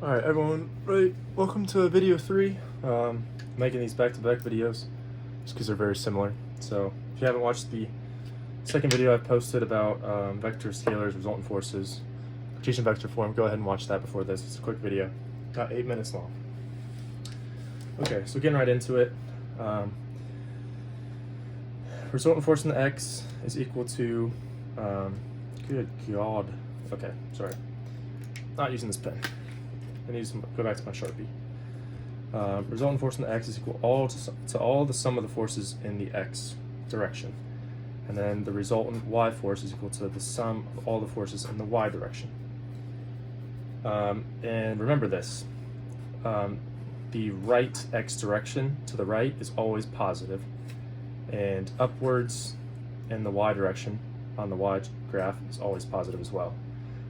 Alright everyone, right, welcome to video 3. Making these back-to-back videos just because they're very similar. So if you haven't watched the second video I've posted about vector scalars, resultant forces, Cartesian vector form, go ahead and watch that before this. It's a quick video, about 8 minutes long. Okay, so getting right into it. Resultant force in the x is equal to, good god, okay, sorry, not using this pen. I need to go back to my Sharpie. Resultant force in the x is equal to all the sum of the forces in the x direction. And then the resultant y force is equal to the sum of all the forces in the y direction. And remember this, the right x direction to the right is always positive, and upwards in the y direction on the y graph is always positive as well.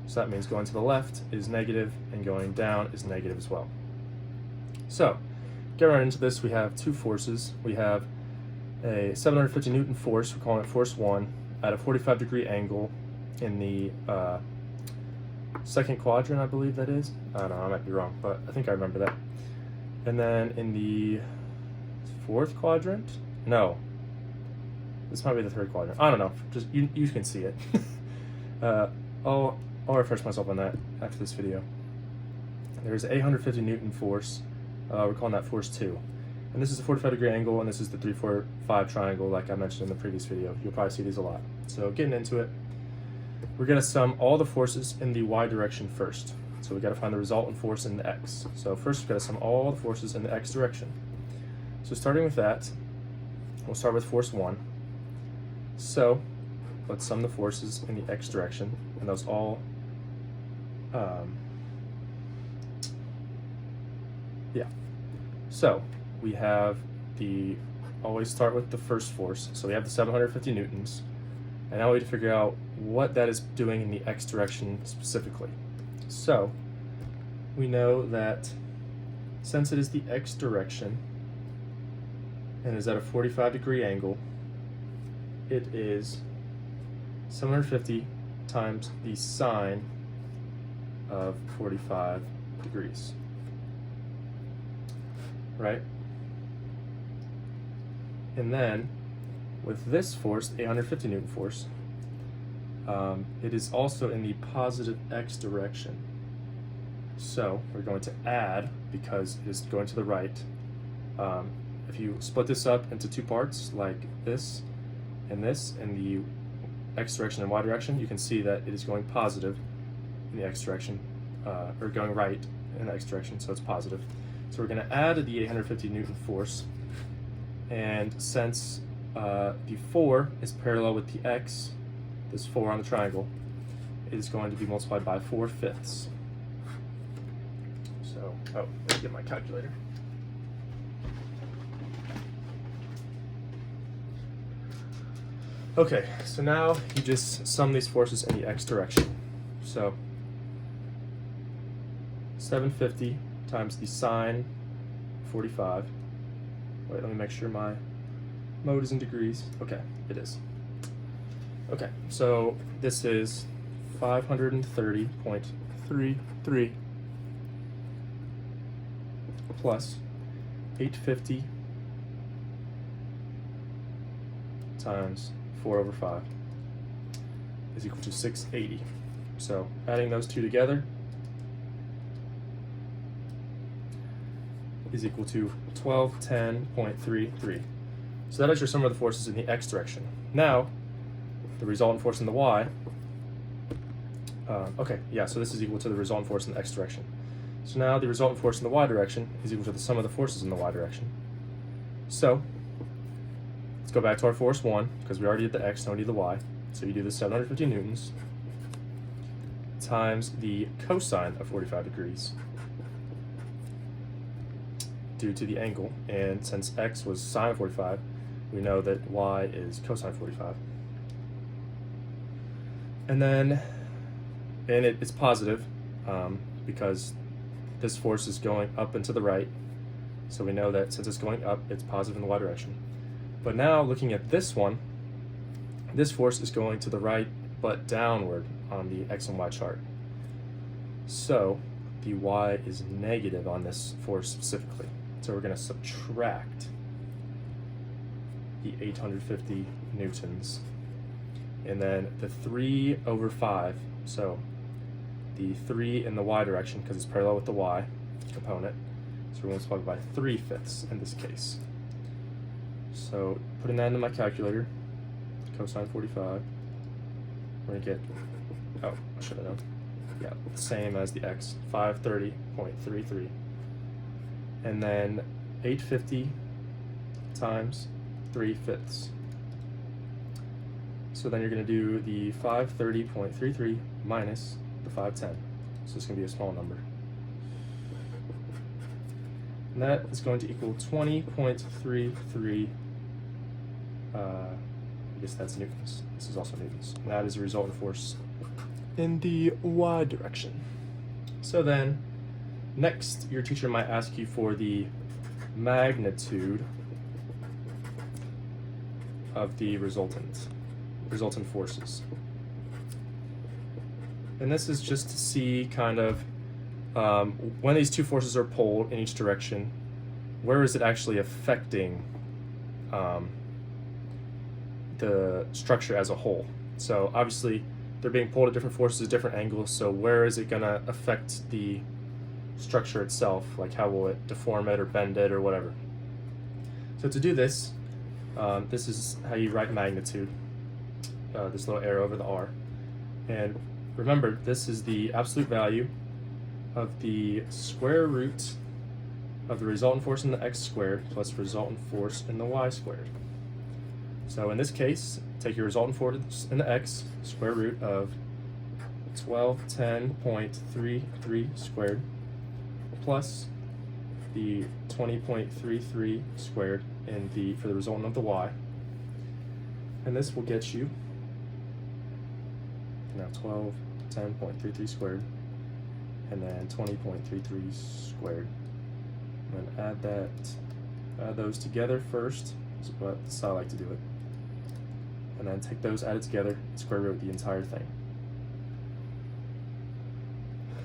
So that means going to the left is negative and going down is negative as well. So, get right into this, we have two forces. We have a 750 Newton force, we're calling it force 1, at a 45-degree angle in the second quadrant, I believe that is. I don't know, I might be wrong, but I think I remember that. And then in the fourth quadrant? No. This might be the third quadrant. I don't know, just you can see it. I'll refresh myself on that after this video. There's a 850 Newton force. We're calling that force 2. And this is a 45-degree angle, and this is the 3, 4, 5 triangle like I mentioned in the previous video. You'll probably see these a lot. So getting into it, we're going to sum all the forces in the y direction first. So we've got to find the resultant force in the x. So first we've got to sum all the forces in the x direction. So starting with that, we'll start with force 1. So let's sum the forces in the x direction, and those all so we have always start with the first force. So we have the 750 newtons, and now we need to figure out what that is doing in the x direction specifically. So we know that since it is the x direction and is at a 45-degree angle, it is 750 times the sine of 45 degrees, right? And then with this force, the 850 Newton force, it is also in the positive x direction. So we're going to add, because it is going to the right. If you split this up into two parts, like this, in the x direction and y direction, you can see that it is going positive in the x direction, or going right in the x direction, so it's positive. So we're going to add the 850 Newton force, and since the 4 is parallel with the x, this 4 on the triangle, it is going to be multiplied by 4/5. So, let me get my calculator. Okay, so now you just sum these forces in the x direction. So 750 times the sine 45. Wait, let me make sure my mode is in degrees. Okay, it is. Okay, so this is 530.33 plus 850 times 4/5 is equal to 680. So adding those two together is equal to 1210.33. So that is your sum of the forces in the x direction. Now, the resultant force in the y, so this is equal to the resultant force in the x direction. So now the resultant force in the y direction is equal to the sum of the forces in the y direction. So let's go back to our force 1, because we already did the x, no need the y. So you do the 750 newtons times the cosine of 45 degrees due to the angle, and since x was sine 45, we know that y is cosine 45. And then, it's positive, because this force is going up and to the right, so we know that since it's going up, it's positive in the y direction. But now, looking at this one, this force is going to the right, but downward on the x and y chart. So the y is negative on this force specifically. So we're going to subtract the 850 newtons. And then the 3 over 5, so the 3 in the y direction, because it's parallel with the y component, so we're going to multiply by 3/5 in this case. So putting that into my calculator, cosine 45, we're going to get, oh, I should have known. Yeah, the same as the x, 530.33. And then 850 times 3/5. So then you're going to do the 530.33 minus the 510. So it's going to be a small number. And that is going to equal 20.33. I guess that's newtons. This is also newtons. And that is a resultant force in the y direction. So then, next, your teacher might ask you for the magnitude of the resultant forces. And this is just to see kind of when these two forces are pulled in each direction, where is it actually affecting the structure as a whole. So obviously they're being pulled at different forces, different angles, so where is it going to affect the structure itself? Like how will it deform it or bend it or whatever? So to do this, this is how you write magnitude, this little arrow over the R. And remember, this is the absolute value of the square root of the resultant force in the x squared plus resultant force in the y squared. So in this case, take your resultant force in the x, square root of 1210.33 squared plus the 20.33 squared for the resultant of the y. And this will get you now 1210.33 squared and then 20.33 squared. And then add those together first, is what I like to do it. And then take those added together, square root the entire thing.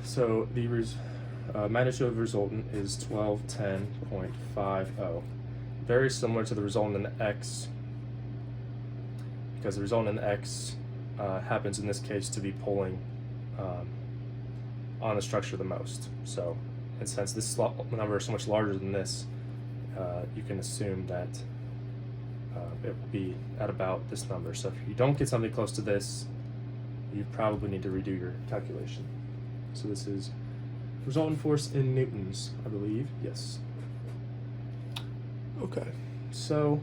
So the magnitude of the resultant is 1210.50. Very similar to the resultant in the x, because the resultant in the x happens in this case to be pulling on the structure the most. So, and since this number is so much larger than this, you can assume that it will be at about this number. So if you don't get something close to this, you probably need to redo your calculation. So this is resultant force in newtons, I believe. Yes. Okay. So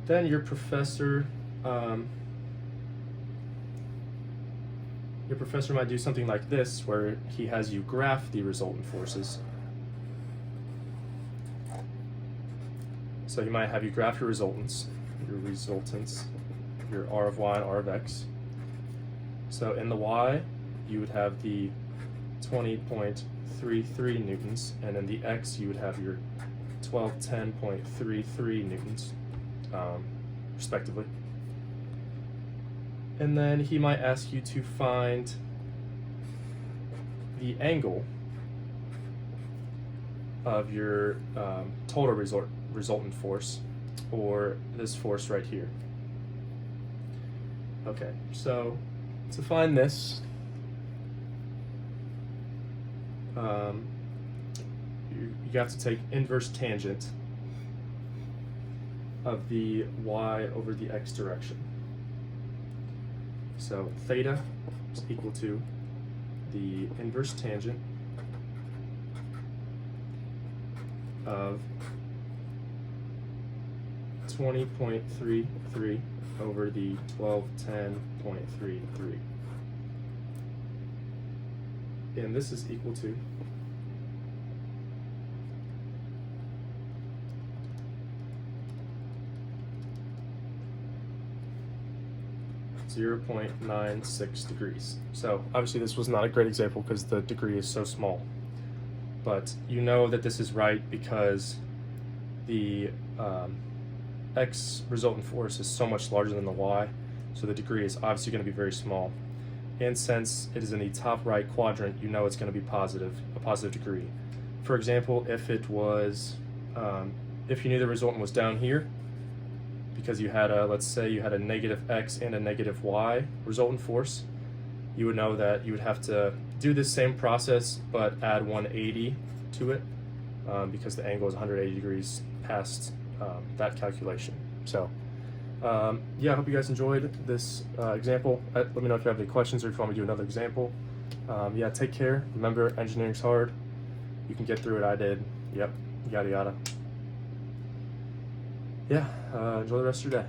then your professor might do something like this, where he has you graph the resultant forces. So he might have you graph your resultants, your R of y and R of x. So in the y, you would have the 20.33 newtons, and in the x, you would have your 1210.33 newtons, respectively. And then he might ask you to find the angle of your total resultant force, or this force right here. Okay, so to find this, you have to take inverse tangent of the y over the x direction. So theta is equal to the inverse tangent of 20.33 over the 1210.33. And this is equal to 0.96 degrees. So obviously this was not a great example because the degree is so small, but you know that this is right because the x resultant force is so much larger than the y, so the degree is obviously going to be very small. and since it is in the top right quadrant, you know it's going to be positive, a positive degree. For example, if it was, if you knew the resultant was down here, because you had a, let's say you had a negative x and a negative y resultant force, you would know that you would have to do this same process but add 180 to it, because the angle is 180 degrees past that calculation. So yeah, I hope you guys enjoyed this example. Let me know if you have any questions or if you want me to do another example. Yeah, take care. Remember, engineering's hard. You can get through it. I did. Yep, yada yada. Yeah, enjoy the rest of your day.